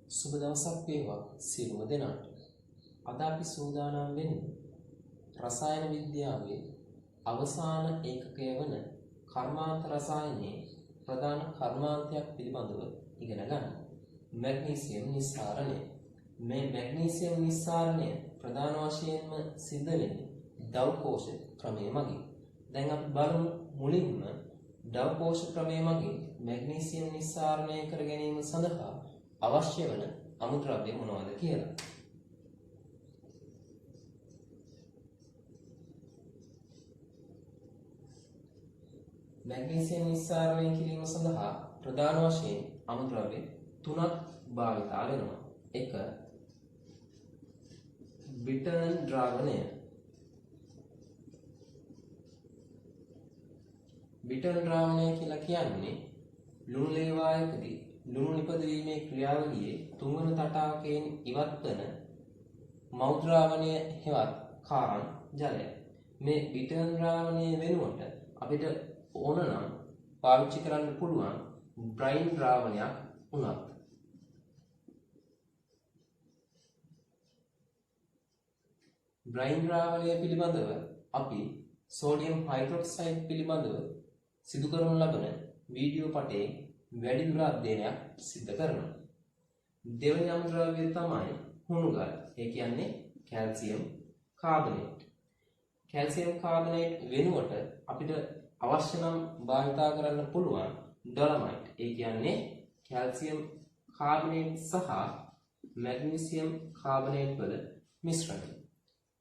සුබ දවසක් වේවා සියලුම දෙනාට. අද අපි සූදානම් වෙන්නේ රසායන විද්‍යාවේ අවසාන ඒකකය වන කර්මාන්ත රසායනයේ ප්‍රධාන කර්මාන්තයක් පිළිබඳව ඉගෙන ගන්න. මැග්නීසියම් නිස්සාරණය. මේ මැග්නීසියම් නිස්සාරණය ප්‍රධාන වශයෙන්ම සිද්ධ වෙන්නේ ද්‍රව කෝෂ ක්‍රමය මගින්. දැන් අපි බලමු මුලින්ම ද්‍රව කෝෂ ක්‍රමය මගින් මැග්නීසියම් නිස්සාරණය කර ගැනීම සඳහා අවශ්‍ය වන අමුද්‍රව්‍ය මොනවද කියලා. මැග්නීසියම් නිස්සාරණය කිරීම සඳහා ප්‍රධාන වශයෙන් අමුද්‍රව්‍ය තුනක් භාවිතා වෙනවා. 1. බ්‍රිටන් ද්‍රාවණය. බ්‍රිටන් ද්‍රාවණය කියලා කියන්නේ ලුණු ලේවායකදී ලුණු නිපදවීමේ ක්‍රියාවලියේ තුන්වන තටාකයෙන් ඉවත් වන මෞද්‍රාවණය හෙවත් කාරම් ජලය. මේ බ්‍රිටන් ද්‍රාවණය වෙනුවට අපිට ඕන නම් පාවිච්චි කරන්න පුළුවන් බ්‍රයින් ද්‍රාවණයක් උනත්. බ්‍රයින් ද්‍රාවණය පිළිබඳව අපි සෝඩියම් හයිඩ්‍රොක්සයිඩ් පිළිබඳව සිදු කරනු ලබන වීඩියෝ පටයේ වැඩිදුර අධ්‍යයනයක් සිදු කරනවා. දෙවැනි අමුද්‍රව්‍යය තමයි හුණුගල්. ඒ කියන්නේ කැල්සියම් කාබනේට්. කැල්සියම් කාබනේට් වෙනුවට අපිට අවශ්‍ය නම් භාවිතා කරන්න පුළුවන් ඩොලමයිට්. ඒ කියන්නේ කැල්සියම් කාබනේට් සහ මැග්නීසියම් කාබනේට් වල මිශ්‍රණය.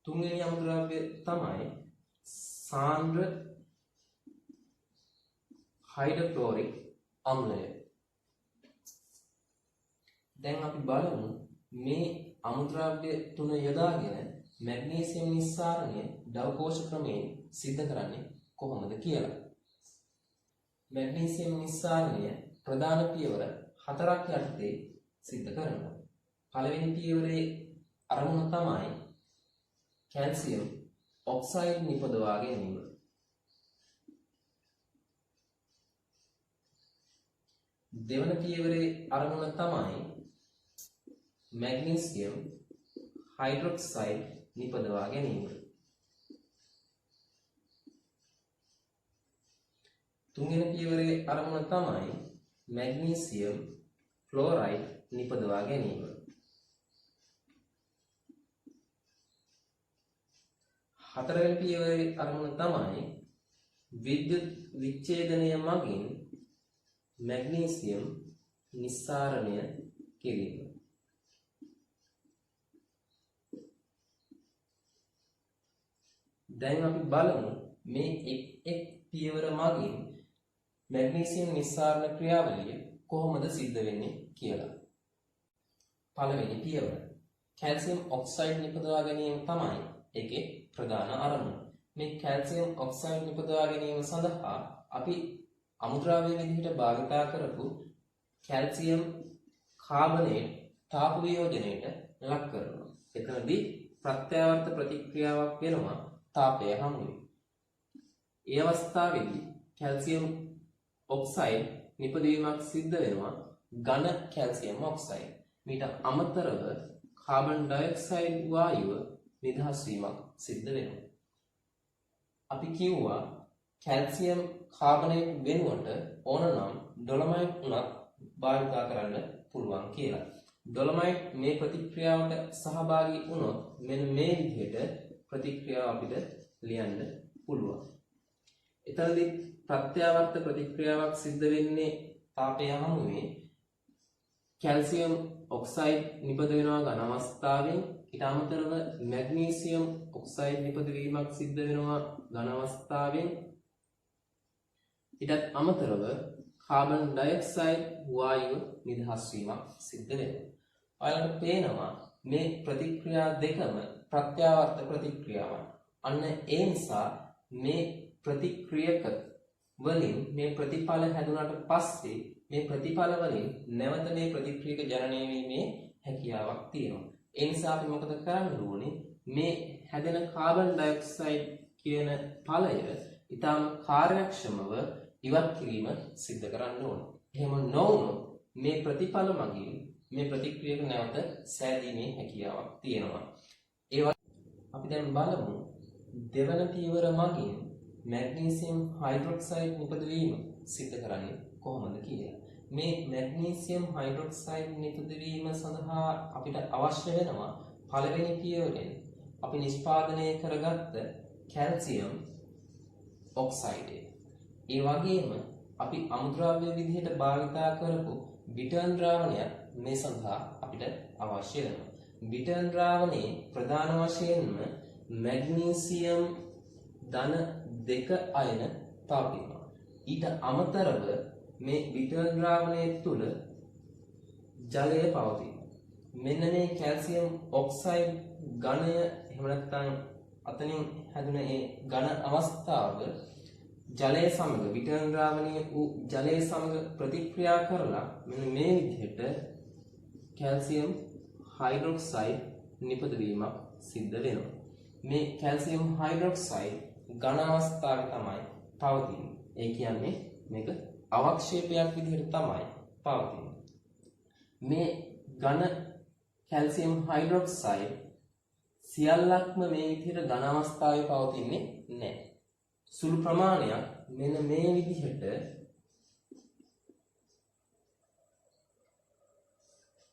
තුන්වෙනි අමුද්‍රව්‍යය තමයි සාන්ද්‍ර හයිඩ්‍රොක්ලෝරික් අම්ලය. දැන් අපි බලමු මේ අමුද්‍රව්‍ය තුන යොදාගෙන මැග්නීසියම් නිස්සාරණය ද්‍රව කෝෂ ක්‍රමයෙන් සිද්ධ කරන්නේ කොහොමද කියලා. මැග්නීසියම් නිස්සාරණය ප්‍රධාන පියවර 4ක් යටතේ සිද්ධ කරනවා. පළවෙනි පියවරේ අරමුණ තමයි කැල්සියම් ඔක්සයිඩ් නිපදවා ගැනීම. දෙවන පියවරේ අරමුණ තමයි මැග්නීසියම් හයිඩ්‍රොක්සයිඩ් නිපදවා ගැනීම. තුන්වෙනි පියවරේ අරමුණ තමයි මැග්නීසියම් ක්ලෝරයිඩ් නිපදවා ගැනීම. හතරවෙනි පියවරේ අරමුණ තමයි විද්‍යුත් විච්ඡේදනය මගින් මැග්නීසියම් නිස්සාරණය කිරීම. දැන් අපි බලමු මේ එක් පියවර මගින් මැග්නීසියම් නිස්සාරණ ක්‍රියාවලිය කොහොමද සිද්ධ වෙන්නේ කියලා. පළවෙනි පියවර කැල්සියම් ඔක්සයිඩ් නිපදවා ගැනීම තමයි ඒකේ ප්‍රධාන අරමුණ. මේ කැල්සියම් ඔක්සයිඩ් නිපදවා ගැනීම සඳහා අපි අමුද්‍රව්‍ය විදිහට භාවිතා කරපු කැල්සියම් කාබනේට් තාප වියෝජනයට ලක් කරනවා. එතනදී ප්‍රත්‍යාවර්ත ප්‍රතික්‍රියාවක් වෙනවා තාපය හමුවේ. ඒ අවස්ථාවේදී කැල්සියම් ඔක්සයිඩ් නිපදවීමක් සිද්ධ වෙනවා ඝන කැල්සියම් ඔක්සයිඩ්. මීට අමතරව කාබන් ඩයොක්සයිඩ් වායුව නිදහස් වීමක් සිද්ධ වෙනවා. අපි කිව්වා කැල්සියම් කාබනේට් වෙනුවට ඕනනම් ඩොලමයිට් උනත් භාවිතා කරන්න පුළුවන් කියලා. ඩොලමයිට් මේ ප්‍රතික්‍රියාවට සහභාගී වුණොත් මෙන්න මේ විදිහට ප්‍රතික්‍රියාව අපිට ලියන්න පුළුවන්. එතනදී ප්‍රත්‍යාවර්ත ප්‍රතික්‍රියාවක් සිද්ධ වෙන්නේ තාපය හමුවේ කැල්සියම් ඔක්සයිඩ් නිපද වෙනවා ඝන අවස්ථාවෙන්. ඊට අමතරව මැග්නීසියම් ඔක්සයිඩ් නිපදවීමක් සිද්ධ වෙනවා ඝන අවස්ථාවෙන්. ඊටත් අමතරව කාබන් ඩයොක්සයිඩ් වායුව නිදහස් වීමක් සිද්ධ වෙනවා. ඔයාලට පේනවා මේ ප්‍රතික්‍රියා දෙකම ප්‍රත්‍යාවර්ත ප්‍රතික්‍රියාවන්. අන්න ඒ නිසා මේ ප්‍රතික්‍රියක වලින් මේ ප්‍රතිඵල හැදුනට පස්සේ මේ ප්‍රතිඵල වලින් නැවත මේ ප්‍රතික්‍රියක ජනනය වීමේ හැකියාවක් තියෙනවා. ඒ නිසා අපි මොකද කරන්න ඕනේ? මේ හැදෙන කාබන් ඩයොක්සයිඩ් කියන ඵලය ඊටම කාර්යක්ෂමව ඉවත් කිරීම සිද්ධ කරන්න ඕනේ. එහෙම නොවුනොත් මේ ප්‍රතිඵල මගින් මේ ප්‍රතික්‍රියක නැවත සෑදීමේ හැකියාවක් තියෙනවා. ඒ වගේ අපි දැන් බලමු දෙවන පියවර මගින් මැග්නීසියම් හයිඩ්‍රොක්සයිඩ් නිපදවීම සිදු කරන්නේ කොහොමද කියලා. මේ මැග්නීසියම් හයිඩ්‍රොක්සයිඩ් නිපදවීම සඳහා අපිට අවශ්‍ය වෙනවා පළවෙනි පියවරෙන් අපි නිෂ්පාදනය කරගත්ත කැල්සියම් ඔක්සයිඩය. ඒ වගේම අපි අමුද්‍රව්‍ය විදිහට භාවිතා කරපු බිටර්න් ද්‍රාවණයක් මේ සඳහා අපිට අවශ්‍ය වෙනවා. බිටර්න් ද්‍රාවණයේ ප්‍රධාන වශයෙන්ම මැග්නීසියම් ධන 2 අයන පවතිනවා. ඊට අමතරව මේ බිටර්න් ද්‍රාවණය තුළ ජලය පවතිනවා. මෙන්න මේ කැල්සියම් ඔක්සයිඩ් ඝනය එහෙම නැත්නම් අතනින් හැදුන ඒ ඝන අවස්ථාව ජලය සමග බිටර්න් ද්‍රාවණයේ වූ ජලය සමග ප්‍රතික්‍රියා කරලා මෙන්න මේ විදිහට කැල්සියම් හයිඩ්‍රොක්සයිඩ් නිපදවීමක් සිද්ධ වෙනවා. මේ කැල්සියම් හයිඩ්‍රොක්සයිඩ් ඝන අවස්ථාවේ තමයි පවතින්නේ. ඒ කියන්නේ මේක අවක්ෂේපයක් විදිහට තමයි පවතින්නේ. මේ ඝන කැල්සියම් හයිඩ්‍රොක්සයිඩ් සියල්ලක්ම මේ විදිහට ඝන අවස්ථාවේ පවතින්නේ නැහැ. සුළු ප්‍රමාණයක් මෙන්න මේ විදිහට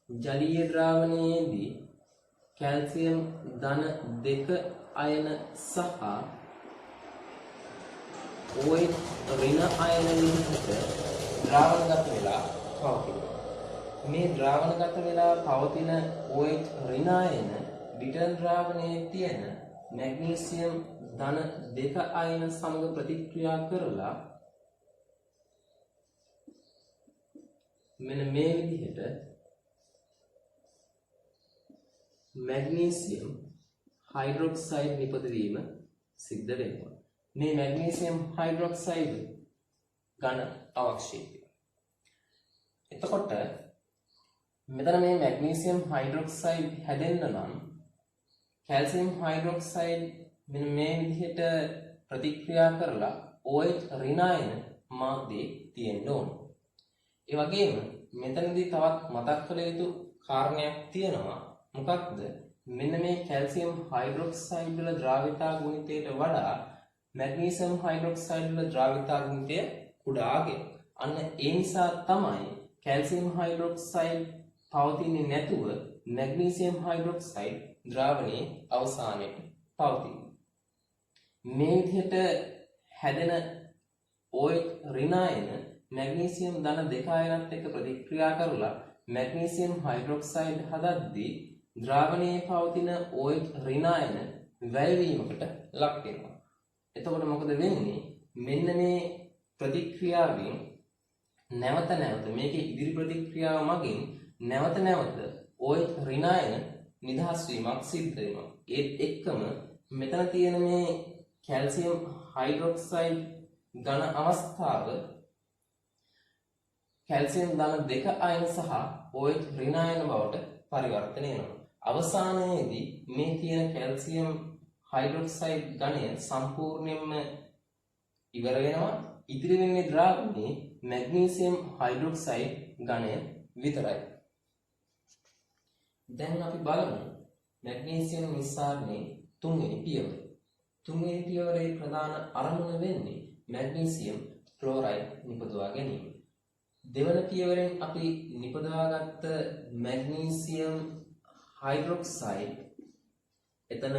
ජලීය ද්‍රාවණයේදී කැල්සියම් ධන 2 අයන සහ OH ඍණ අයන විදිහට ද්‍රාවණගත වෙලා පවතිනවා. මේ ද්‍රාවණගත වෙලා පවතින OH ඍණ අයන බිටර්න් ද්‍රාවණයේ තියෙන මැග්නීසියම් ධන 2 අයන සමග ප්‍රතික්‍රියා කරලා මෙන්න මේ විදිහට මැග්නීසියම් හයිඩ්‍රොක්සයිඩ් නිපදවීම සිද්ධ වෙනවා. මේ මැග්නීසියම් හයිඩ්‍රොක්සයිඩ් ඝන අවක්ෂේපය. එතකොට මෙතන මේ මැග්නීසියම් හයිඩ්‍රොක්සයිඩ් හැදෙන්න නම් කැල්සියම් හයිඩ්‍රොක්සයිඩ් මෙන්න මේ විදිහට ප්‍රතික්‍රියා කරලා OH ඍණ අයන මාධ්‍යයේ තියෙන්න ඕන. ඒ වගේම මෙතනදී තවත් මතක් කළ යුතු කාරණයක් තියෙනවා. මොකක්ද? මෙන්න මේ කැල්සියම් හයිඩ්‍රොක්සයිඩ් වල ද්‍රාවිතා ගුණිතයට වඩා මැග්නීසියම් හයිඩ්‍රොක්සයිඩ් වල ද්‍රාවිතා ගුණිතය කුඩාගේ. අන්න ඒ නිසා තමයි කැල්සියම් හයිඩ්‍රොක්සයිඩ් පවතින්නේ නැතුව මැග්නීසියම් හයිඩ්‍රොක්සයිඩ් ද්‍රාවණයේ අවසානයේ පවතින්නේ. මේ විදිහට හැදෙන OH ඍණ අයන මැග්නීසියම් ධන 2 අයනත් එක්ක ප්‍රතික්‍රියා කරලා මැග්නීසියම් හයිඩ්‍රොක්සයිඩ් හදද්දී ද්‍රාවණයේ පවතින OH ඍණ අයන වැය වීමකට ලක් වෙනවා. එතකොට මොකද වෙන්නේ? මෙන්න මේ ප්‍රතික්‍රියාවෙන් නැවත නැවත මේකේ ඉදිරි ප්‍රතික්‍රියාව මගින් නැවත නැවත OH ඍණ අයන නිදහස් වීමක් සිද්ධ වෙනවා. ඒත් එක්කම මෙතන තියෙන මේ කැල්සියම් හයිඩ්‍රොක්සයිඩ් ඝන අවස්ථාව කැල්සියම් ධන 2 අයන සහ OH ඍණ අයන බවට පරිවර්තනය වෙනවා. අවසානයේදී මේ තියෙන කැල්සියම් හයිඩ්‍රොක්සයිඩ් ඝනය සම්පූර්ණයෙන්ම ඉවර වෙනවා. ඉතිරි වෙන්නේ ද්‍රාවණයේ මැග්නීසියම් හයිඩ්‍රොක්සයිඩ් ඝනය විතරයි. දැන් අපි බලමු මැග්නීසියම් නිස්සාරණයේ තුන්වෙනි පියවර. තුන්වෙනි පියවරේ ප්‍රධාන අරමුණ වෙන්නේ මැග්නීසියම් ක්ලෝරයිඩ් නිපදවා ගැනීම. දෙවන පියවරෙන් අපි නිපදවාගත්ත මැග්නීසියම් හයිඩ්‍රොක්සයිඩ් එතන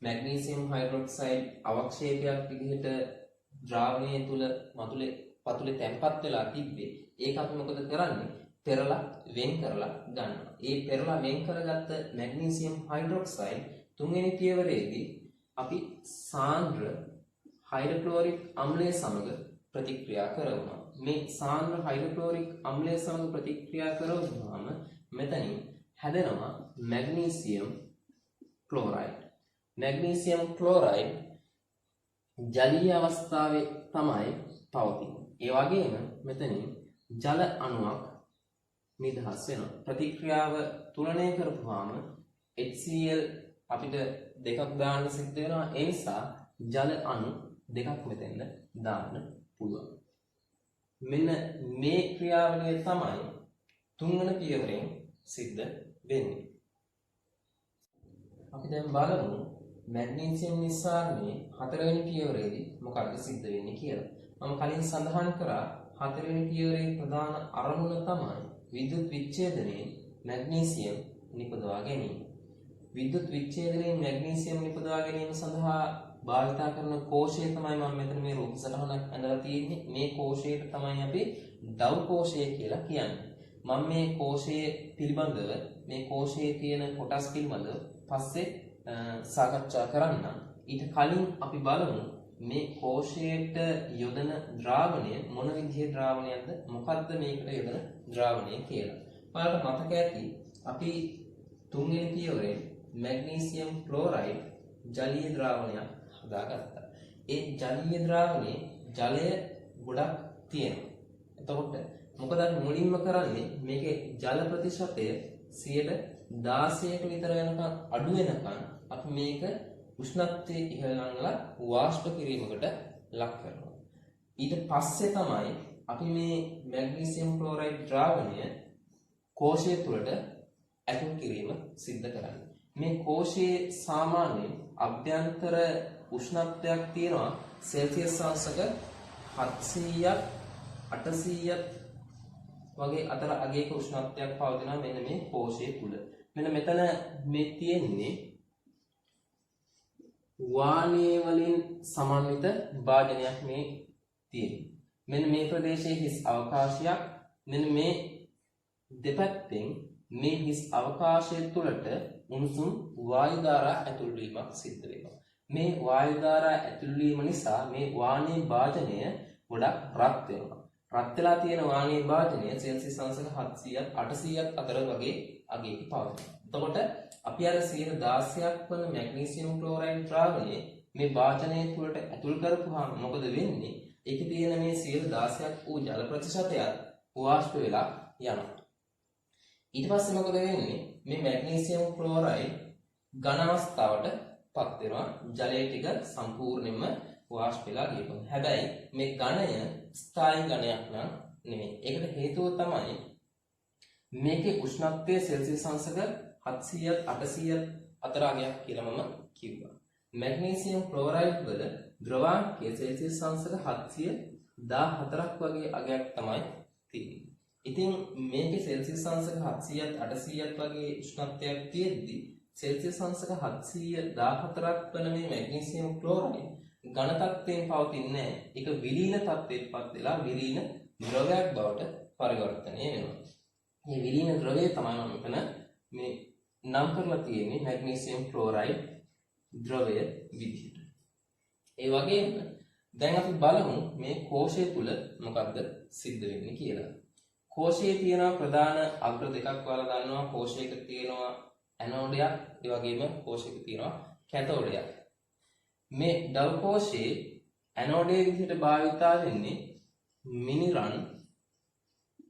මැග්නීසියම් හයිඩ්‍රොක්සයිඩ් අවක්ෂේපයක් විදිහට ද්‍රාවණය තුල පතුලේ තැම්පත් වෙලා තිබ්බේ. ඒක අපි මොකද කරන්නේ? පෙරලා වෙන් කරලා ගන්නවා. ඒ පෙරලා වෙන් කරගත්ත මැග්නීසියම් හයිඩ්‍රොක්සයිඩ් තුන්වෙනි පියවරේදී අපි සාන්ද්‍ර හයිඩ්‍රොක්ලෝරික් අම්ලය සමග ප්‍රතික්‍රියා කරනවා. මේ සාන්ද්‍ර හයිඩ්‍රොක්ලෝරික් අම්ලය සමග ප්‍රතික්‍රියා කරවුවාම මෙතනින් හැදෙනවා මැග්නීසියම් ක්ලෝරයිඩ්. මැග්නීසියම් ක්ලෝරයිඩ් ජලීය අවස්ථාවේ තමයි පවතින්නේ. ඒ වගේම මෙතනින් ජල අණුවක් නිදහස් වෙනවා. ප්‍රතික්‍රියාව තුලනය කරපුවාම HCl අපිට දෙකක් දාන්න සිද්ධ වෙනවා. ඒ නිසා ජල අණු දෙකක් මෙතෙන්ද දාන්න පුළුවන්. මෙන්න මේ ක්‍රියාවලිය තමයි තුන්වන පියවරෙන් සිද්ධ වෙන්නේ. අපි දැන් බලමු මැග්නීසියම් නිස්සාරණයේ හතරවෙනි පියවරේදී මොකක්ද සිද්ධ වෙන්නේ කියලා. මම කලින් සඳහන් කරා හතරවෙනි පියවරේ ප්‍රධාන අරමුණ තමයි විද්‍යුත් විච්ඡේදනයේ මැග්නීසියම් නිපදවා ගැනීම. විද්‍යුත් විච්ඡේදනයේ මැග්නීසියම් නිපදවා ගැනීම සඳහා භාවිතා කරන කෝෂය තමයි මම මෙතන මේ රූප සටහනක් ඇඳලා තියෙන්නේ. මේ කෝෂයට තමයි අපි ඩව් කෝෂය කියලා කියන්නේ. මම මේ කෝෂයේ පිළිබඳව මේ කෝෂයේ තියෙන කොටස් පිළිබඳව පස්සේ සාකච්ඡා කරන්න. ඊට කලින් අපි බලමු මේ කෝෂයට යොදන ද්‍රාවණය මොන විදිහේ ද්‍රාවණයක්ද, මොකක්ද මේකට යොදන ද්‍රාවණය කියලා. ඔයාලට මතක ඇති අපි තුන්වෙනි පියවරේ මැග්නීසියම් ක්ලෝරයිඩ් ජලීය ද්‍රාවණයක් හදාගත්තා. ඒ ජලීය ද්‍රාවණයේ ජලය ගොඩක් තියෙනවා. එතකොට මොකද මුලින්ම කරන්නේ මේකේ ජල ප්‍රතිශතය 16ක විතර වෙනකන් අඩු වෙනකන් අපි මේක උෂ්ණත්වයේ ඉහළ නංගලා වාෂ්ප කිරීමකට ලක් කරනවා. ඊට පස්සේ තමයි අපි මේ මැග්නීසියම් ක්ලෝරයිඩ් ද්‍රාවණය කෝෂය තුළට ඇතුල් කිරීම සිද්ධ කරන්නේ. මේ කෝෂයේ සාමාන්‍යයෙන් අභ්‍යන්තර උෂ්ණත්වයක් තියෙනවා සෙල්සියස් අංශක 700ක් 800ක් වගේ අතර අගයක උෂ්ණත්වයක් පවතිනවා මෙන්න මේ කෝෂය තුල. මෙන්න මෙතන මේ තියෙන්නේ වාණයේ වලින් සමන්විත භාජනයක් මේ තියෙන්නේ. මෙන්න මේ ප්‍රදේශයේ හිස් අවකාශයක්. මෙන්න මේ දෙපැත්තෙන් මේ හිස් අවකාශය තුළට උණුසුම් වායු ධාරා ඇතුල් වීමක් සිද්ධ වෙනවා. මේ වායු ධාරා ඇතුල් වීම නිසා මේ වාණයේ භාජනය ගොඩක් රත් වෙනවා. රත් වෙලා තියෙන වාණයේ භාජනය සෙල්සියස් අංශක 700ක් 800ක් අතර වගේ අගයක පවතිනවා. එතකොට අපි අර 16ක් වන මැග්නීසියම් ක්ලෝරයිඩ් ද්‍රාවණය මේ භාජනය තුළට ඇතුල් කරපුවාම මොකද වෙන්නේ? ඒකේ තියෙන මේ 16ක් වූ ජල ප්‍රතිශතයත් වාෂ්ප වෙලා යනවා. ඊට පස්සේ මොකද වෙන්නේ? මේ මැග්නීසියම් ක්ලෝරයිඩ් ඝන අවස්ථාවට පත් වෙනවා. ජලයේ ටික සම්පූර්ණයෙන්ම වාෂ්ප වෙලා ගියපොත්. හැබැයි මේ ඝනය ස්ථායී ඝනයක් නම් නෙමෙයි. ඒකට හේතුව තමයි මේකේ උෂ්ණත්වය සෙල්සියස් අංශක 700ත් 800ත් අතර අගයක් කියලා මම කිව්වා. මැග්නීසියම් ක්ලෝරයිඩ් වල ද්‍රවාංකය සෙල්සියස් අංශක 714ක් වගේ අගයක් තමයි තියෙන්නේ. ඉතින් මේකේ සෙල්සියස් අංශක 700ත් 800ත් වගේ උෂ්ණත්වයක් තියෙද්දි සෙල්සියස් අංශක 714ක් වන මේ මැග්නීසියම් ක්ලෝරයිඩ් ඝන තත්ත්වයෙන් පවතින්නේ නැහැ. ඒක විලීන තත්ත්වයටපත් වෙලා විලීන ද්‍රවයක් බවට පරිවර්තනය වෙනවා. මේ විලීන ද්‍රවය තමයි මම මෙතන මේ නම් කරලා තියෙන්නේ මැග්නීසියම් ක්ලෝරයිඩ් ද්‍රවය විදිහට. ඒ වගේම දැන් අපි බලමු මේ කෝෂය තුල මොකක්ද සිද්ධ වෙන්නේ කියලා. කෝෂයේ තියෙන ප්‍රධාන අග්‍ර දෙකක් ඔයාලා දන්නවා. කෝෂයක තියෙනවා ඇනෝඩයක්, ඒ වගේම කෝෂයක තියෙනවා කැතෝඩයක්. මේ ඩව් කෝෂයේ ඇනෝඩයේ විදිහට භාවිතා වෙන්නේ මිනිරන්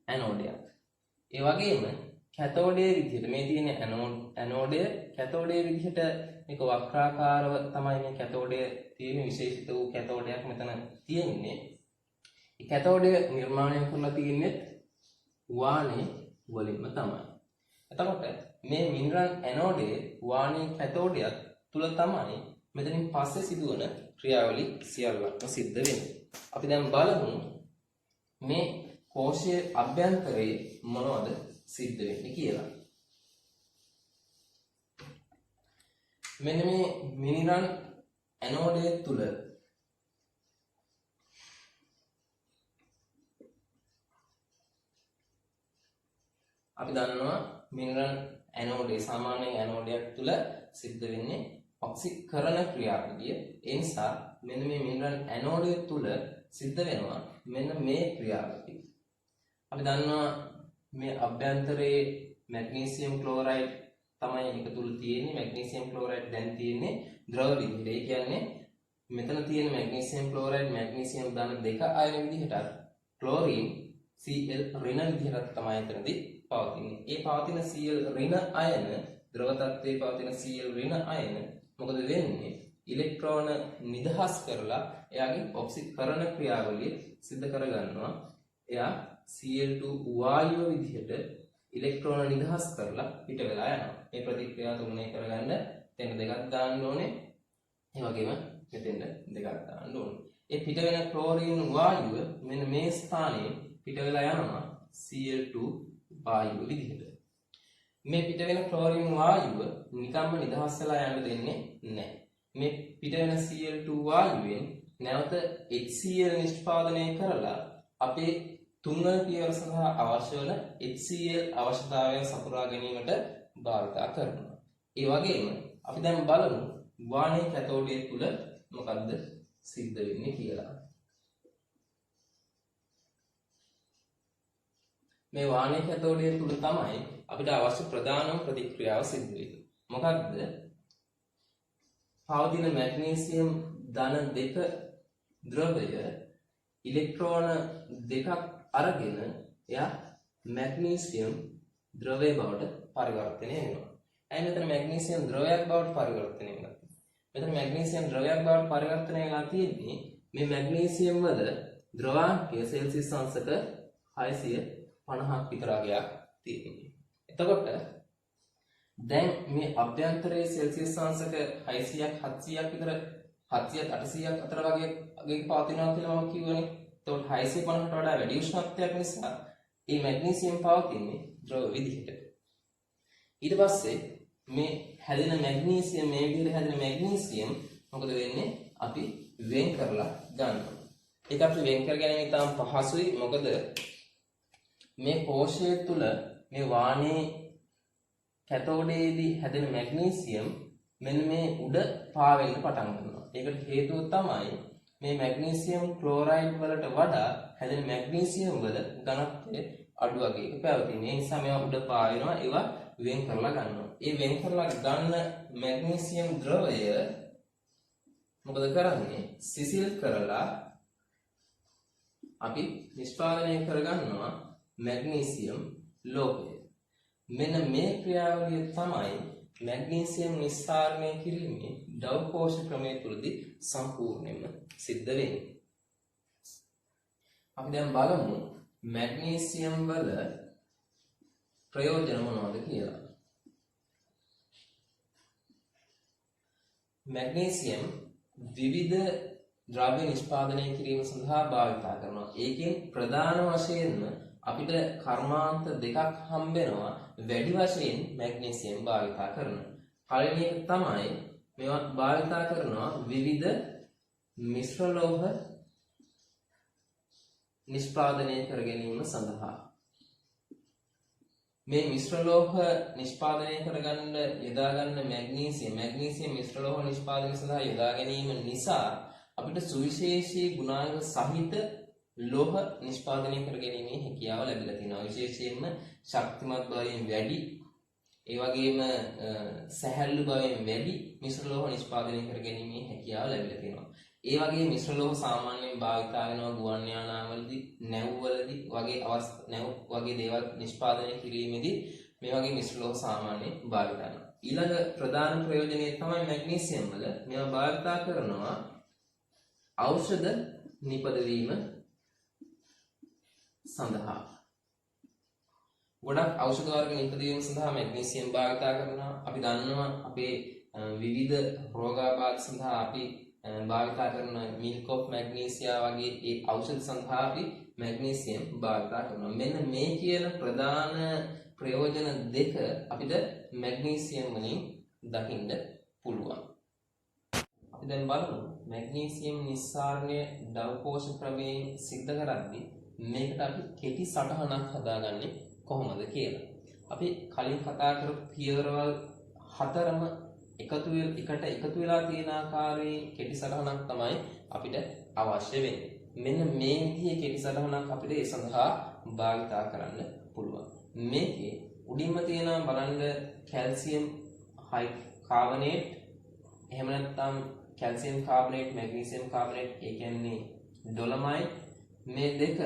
ඇනෝඩයක්. ඒ වගේම කැතෝඩයේ විදිහට මේ තියෙන ඇනෝඩය කැතෝඩයේ විදිහට මේක වක්‍රාකාරව තමයි මේ කැතෝඩය තියෙන විශේෂිත වූ කැතෝඩයක් මෙතන තියෙන්නේ. මේ කැතෝඩය නිර්මාණය කරලා තියෙන්නේ වාණය වලින්ම තමයි. එතකොට මේ මිනරල් ඇනෝඩයේ වාණයේ කැතෝඩයක් තුල තමයි මෙතනින් පස්සේ සිදුවන ක්‍රියාවලි සියල්ලක්ම සිද්ධ වෙන්නේ. අපි දැන් බලමු මේ කෝෂයේ අභ්‍යන්තරයේ මොනවද සිද්ධ වෙන්නේ කියලා. මෙන්න මේ මිනරල් ඇනෝඩය තුල අපි දන්නවා මිනරල් ඇනෝඩේ සාමාන්‍යයෙන් ඇනෝඩයක් තුල සිද්ධ වෙන්නේ ඔක්සිකරණ ක්‍රියාවලිය. ඒ නිසා මෙන්න මේ මිනරල් ඇනෝඩය තුල සිද්ධ වෙනවා මෙන්න මේ ක්‍රියාවලිය. අපි දන්නවා මේ අභ්‍යන්තරයේ මැග්නීසියම් ක්ලෝරයිඩ් තමයි එක තුල තියෙන්නේ. මැග්නීසියම් ක්ලෝරයිඩ් දැන් තියෙන්නේ ද්‍රව විදිහට. ඒ කියන්නේ මෙතන තියෙන මැග්නීසියම් ක්ලෝරයිඩ් මැග්නීසියම් ධන දෙක අයන විදිහට ක්ලෝරින් Cl ඍණ විදිහට තමයි එතනදී පවතින්නේ. ඒ පවතින Cl ඍණ අයන ද්‍රව තත්ත්වයේ පවතින Cl ඍණ අයන මොකද වෙන්නේ? ඉලෙක්ට්‍රෝන නිදහස් කරලා එයාගේ ඔක්සිකරණ ක්‍රියාවලිය සිදු කරගන්නවා. එයා Cl2 වායුව විදිහට ඉලෙක්ට්‍රෝන නිදහස් කරලා පිට වෙලා යනවා. මේ ප්‍රතික්‍රියාව තුනනේ කරගන්න තැන දෙකක් දාන්න ඕනේ. ඒ වගේම මෙතෙන්ද දෙකක් දාන්න ඕනේ. ඒ පිට වෙන ක්ලෝරින් වායුව මෙන්න මේ ස්ථානයේ පිට වෙලා යනවා Cl2 වායුව විදිහට. මේ පිට වෙන ක්ලෝරින් වායුව නිකම්ම නිදහස් වෙලා යන්න දෙන්නේ නැහැ. මේ පිට වෙන Cl2 වායුවෙන් නැවත HCl නිෂ්පාදනය කරලා අපේ තුන්වන පියවර සඳහා අවශ්‍ය වන HCl අවශ්‍යතාවයන් සපුරා ගැනීමට භාවිත කරනවා. ඒ වගේම අපි දැන් බලමු වාණයේ කැතෝඩය තුල මොකද්ද සිද්ධ වෙන්නේ කියලා. මේ වාණයේ කැතෝඩය තුල තමයි අපිට අවශ්‍ය ප්‍රධානම ප්‍රතික්‍රියාව සිද්ධ වෙන්නේ. මොකක්ද? පවතින මැග්නීසියම් ධන 2 ද්‍රවය ඉලෙක්ට්‍රෝන දෙකක් අරගෙන එයා මැග්නීසියම් ද්‍රවය බවට පරිවර්තනය වෙනවා. ඇයි මෙතන මැග්නීසියම් ද්‍රවයක් බවට පරිවර්තනය වෙනවා? මෙතන මැග්නීසියම් ද්‍රවයක් බවට පරිවර්තනය වෙලා තියෙන්නේ මේ මැග්නීසියම් වල ද්‍රවාංකය සෙල්සියස් අංශක 650ක් විතර අගයක් තියෙනවා. එතකොට දැන් මේ අභ්‍යන්තරයේ සෙල්සියස් අංශක 600ක් 700ක් විතර 700ක් 800ක් අතර වගේ අගයක පවතිනවා කියලා මම කිව්වනේ. එතකොට 650ට වඩා වැඩි උෂ්ණත්වයක් නිසා මේ මැග්නීසියම් පවතින්නේ ද්‍රව විදිහට. ඊට පස්සේ මේ හැදෙන මැග්නීසියම් මේ විදිහට හැදෙන මැග්නීසියම් මොකද වෙන්නේ? අපි වෙන් කරලා ගන්නවා. ඒක අපි වෙන් කර ගැනීම ඉතාම පහසුයි. මොකද මේ කෝෂය තුල මේ වාණයේ කැතෝඩයේදී හැදෙන මැග්නීසියම් මෙන්න මේ උඩ පාවෙන්න පටන් ගන්නවා. ඒකට හේතුව තමයි මේ මැග්නීසියම් ක්ලෝරයිඩ් වලට වඩා හැදෙන මැග්නීසියම් වල ඝනත්වය අඩු වගේක පැවතීම. ඒ නිසා මේවා උඩ පාවෙනවා. ඒවා වෙන් කරලා ගන්නවා. ඒ වෙන් කරලා ගන්න මැග්නීසියම් ද්‍රවය මොකද කරන්නේ? සිසිල් කරලා අපි නිෂ්පාදනය කරගන්නවා මැග්නීසියම් ලෝහය. මෙන්න මේ ක්‍රියාවලිය තමයි මැග්නීසියම් නිස්සාරණය කිරීමේ ඩව් කෝෂ ක්‍රමයේ තුලදී සම්පූර්ණයෙන්ම සිද්ධ වෙන්නේ. අපි දැන් බලමු මැග්නීසියම් වල ප්‍රයෝජන මොනවද කියලා. මැග්නීසියම් විවිධ ද්‍රව්‍ය නිෂ්පාදනය කිරීම සඳහා භාවිත කරනවා. ඒකෙන් ප්‍රධාන වශයෙන්ම අපිට කර්මාන්ත දෙකක් හම්බෙනවා. වැඩි වශයෙන් මැග්නීසියම් භාවිත කරනවා. පළවෙනි එක තමයි මේවා භාවිත කරනවා විවිධ මිශ්‍ර ලෝහ නිෂ්පාදනය කර ගැනීම සඳහා. මේ මිශ්‍ර ලෝහ නිෂ්පාදනය කරගන්න යොදා ගන්න මැග්නීසියම් මිශ්‍ර ලෝහ නිෂ්පාදනය සඳහා යොදා ගැනීම නිසා අපිට සුවිශේෂී ගුණාංග සහිත ලෝහ නිෂ්පාදනය කර ගැනීමේ හැකියාව ලැබිලා තියෙනවා. විශේෂයෙන්ම ශක්තිමත් බවයෙන් වැඩි, ඒ වගේම සැහැල්ලු බවයෙන් වැඩි මිශ්‍ර ලෝහ නිෂ්පාදනය කර ගැනීමේ හැකියාව ලැබිලා තියෙනවා. ඒ වගේ මිශ්‍ර ලෝහ සාමාන්‍යයෙන් භාවිත වෙනවා ගුවන් යානාවලදී, නැව්වලදී වගේ නැව් වගේ දේවල් නිෂ්පාදනය කිරීමේදී මේ වගේ මිශ්‍ර ලෝහ සාමාන්‍යයෙන් භාවිත කරනවා. ඊළඟ ප්‍රධාන ප්‍රයෝජනය තමයි මැග්නීසියම් වල මේවා භාවිත කරනවා ඖෂධ නිපදවීම සඳහා. ගොඩක් ඖෂධ වර්ග නිපදවීම සඳහා මැග්නීසියම් භාවිත කරනවා. අපි දන්නවා අපේ විවිධ රෝගාබාධ සඳහා අපි භාවිත කරන මිල්ක් ඔෆ් මැග්නීසියා වගේ ඒ ඖෂධ සඳහා අපි මැග්නීසියම් භාවිත කරනවා. මෙන්න මේ කියන ප්‍රධාන ප්‍රයෝජන දෙක අපිට මැග්නීසියම් වලින් දකින්න පුළුවන්. අපි දැන් බලමු මැග්නීසියම් නිස්සාරණය ඩව් කෝෂ ක්‍රමයෙන් සිද්ධ කරද්දී මේකට අපි කෙටි සටහනක් හදාගන්නේ කොහොමද කියලා. අපි කලින් කතා කරපු පියවරවල් හතරම එකට එකතු වෙලා තියෙන ආකාරයේ කෙටි සටහනක් තමයි අපිට අවශ්‍ය වෙන්නේ. මෙන්න මේ විදිහේ කෙටි සටහනක් අපිට ඒ සඳහා භාවිත කරන්න පුළුවන්. මේකේ උඩින්ම තියෙනවා බලන්න කැල්සියම් කාබනේට්, එහෙම නැත්නම් කැල්සියම් කාබනේට්, මැග්නීසියම් කාබනේට්, ඒ කියන්නේ ඩොලමයිට්. මේ දෙක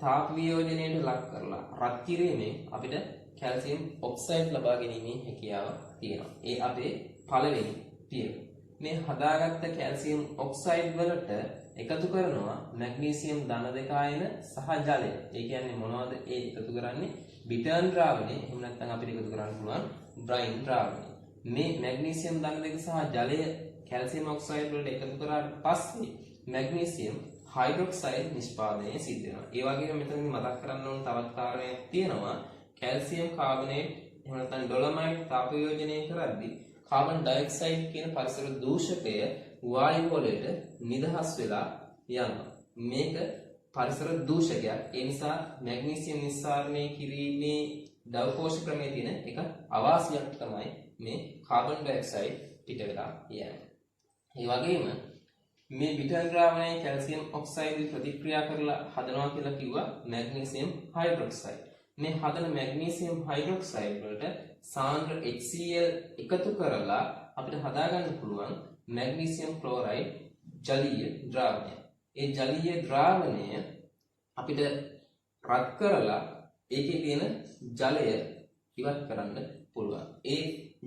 තාප වියෝජනයට ලක් කරලා රත් කිරීමෙන් අපිට කැල්සියම් ඔක්සයිඩ් ලබා ගැනීමේ හැකියාව තියෙනවා. ඒ අපේ පළවෙනි පියවර. මේ හදාගත්ත කැල්සියම් ඔක්සයිඩ් වලට එකතු කරනවා මැග්නීසියම් ධන 2 අයන සහ ජලය. ඒ කියන්නේ මොනවද ඒ එකතු කරන්නේ? බිටර්න් ද්‍රාවණය එහෙම නැත්නම් අපිට එකතු කරන්න පුළුවන් බ්‍රයින් ද්‍රාවණය. මේ මැග්නීසියම් ධන දෙක සහ ජලය කැල්සියම් ඔක්සයිඩ් වලට එකතු කරාට පස්සේ මැග්නීසියම් හයිඩ්‍රොක්සයිඩ් නිෂ්පාදනය සිද්ධ වෙනවා. ඒ වගේම මෙතනදී මතක් කරන්න ඕන තවත් කාරණයක් තියෙනවා. කැල්සියම් කාබනේට් එහෙම නැත්නම් ඩොලොමයිට් තාපයෝජනය කරද්දී කාබන් ඩයොක්සයිඩ් කියන පරිසර දූෂකය වායු වලට නිදහස් වෙලා යනවා. මේක පරිසර දූෂකයක්. ඒ නිසා මැග්නීසියම් නිස්සාරණය කිරීමේ ද්‍රවකෝෂ ක්‍රමයේ තියෙන එක අවාසියක් තමයි මේ කාබන් ඩයොක්සයිඩ් පිට වෙලා යන්නේ. ඒ වගේම මේ බිටර්න් ද්‍රාවණයේ කැල්සියම් ඔක්සයිඩ් ප්‍රතික්‍රියා කරලා හදනවා කියලා කිව්වා මැග්නීසියම් හයිඩ්‍රොක්සයිඩ්. මේ හදන මැග්නීසියම් හයිඩ්‍රොක්සයිඩ් වලට සාන්ද්‍ර HCl එකතු කරලා අපිට හදාගන්න පුළුවන් මැග්නීසියම් ක්ලෝරයිඩ් ජලීය ද්‍රාවණය. ඒ ජලීය ද්‍රාවණය අපිට රත් කරලා ඒකේ තියෙන ජලය ඉවත් කරන්න පුළුවන්. ඒ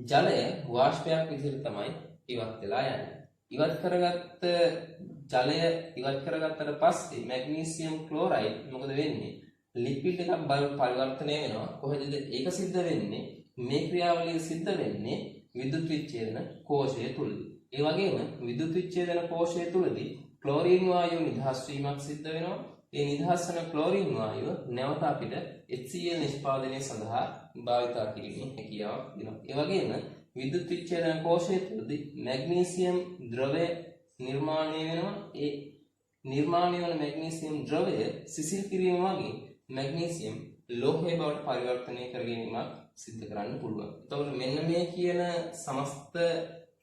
ජලය වාෂ්පයක් විදිහට තමයි ඉවත් වෙලා යන්නේ. ඉවත් කරගත්ත ජලය ඉවත් කරගත්තට පස්සේ මැග්නීසියම් ක්ලෝරයිඩ් මොකද වෙන්නේ? ලිපිඩ් එකක් පරිවර්තනය වෙනවා. කොහෙද ඒක සිද්ධ වෙන්නේ? මේ ක්‍රියාවලිය සිද්ධ වෙන්නේ විද්‍යුත් විච්ඡේදන කෝෂය තුලදී. ඒ වගේම විද්‍යුත් විච්ඡේදන කෝෂය තුලදී ක්ලෝරින් වායුව නිදහස් වීමක් සිද්ධ වෙනවා. ඒ නිදහස් වන ක්ලෝරින් වායුව නැවත අපිට HCl නිෂ්පාදනය සඳහා භාවිතා කිරීමේ හැකියාවක් දෙනවා. ඒ වගේම විද්‍යුත් විච්ඡේදන කෝෂය තුලදී මැග්නීසියම් ද්‍රවය නිර්මාණය වෙනවා. ඒ නිර්මාණය වන මැග්නීසියම් ද්‍රවය සිසිල් කිරීම වගේ මැග්නීසියම් ලෝහය බවට පරිවර්තනය කර ගැනීමක් සිද්ධ කරන්න පුළුවන්. එතකොට මෙන්න මේ කියන සමස්ත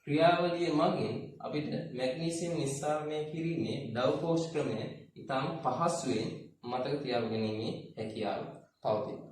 ක්‍රියාවලිය මගින් අපිට මැග්නීසියම් නිස්සාරණය කිරීමේ ද්‍රවකෝෂ ක්‍රමය ඉතාම පහසුවෙන් මතක තියාගැනීමේ හැකියාව පවතී.